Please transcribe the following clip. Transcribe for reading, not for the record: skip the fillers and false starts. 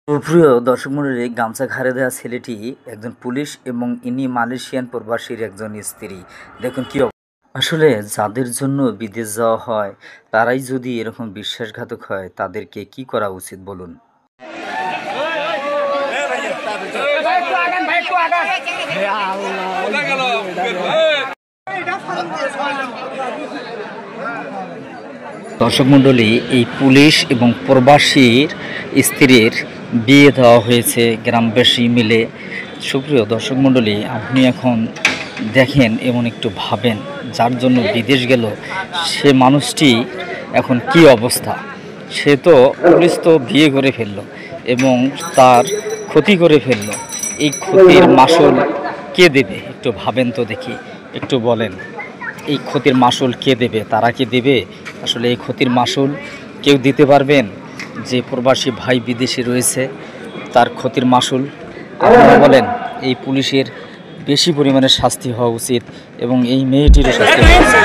প্রিয় দর্শক মণ্ডলী, গামছা ঘাড়ে দেওয়া ছেলেটি একজন পুলিশ এবং ইনি মালয়েশিয়ান প্রবাসীর একজন স্ত্রী। দেখুন কি আসলে যাদের জন্য বিদেশ যাওয়া হয় তারাই যদি এরকম বিশ্বাসঘাতক হয় তাদেরকে কি করা উচিত বলুন। দর্শক মণ্ডলী, এই পুলিশ এবং প্রবাসীর স্ত্রীর বিয়ে দেওয়া হয়েছে গ্রামবাসী মিলে। সুপ্রিয় দর্শক মণ্ডলী, আপনি এখন দেখেন এবং একটু ভাবেন, যার জন্য বিদেশ গেল সে মানুষটি এখন কি অবস্থা। সে তো পুলিশ তো বিয়ে করে ফেললো এবং তার ক্ষতি করে ফেললো। এই ক্ষতির মাসুল কে দেবে? একটু ভাবেন তো দেখি, একটু বলেন এই ক্ষতির মাসুল কে দেবে? তারা কি দেবে? আসলে এই ক্ষতির মাসুল কেউ দিতে পারবেন? যে প্রবাসী ভাই বিদেশে রয়েছে তার ক্ষতির মাসুল আপনারা বলেন। এই পুলিশের বেশি পরিমাণে শাস্তি হওয়া উচিত এবং এই মেয়েটিরও শাস্তি হওয়া উচিত।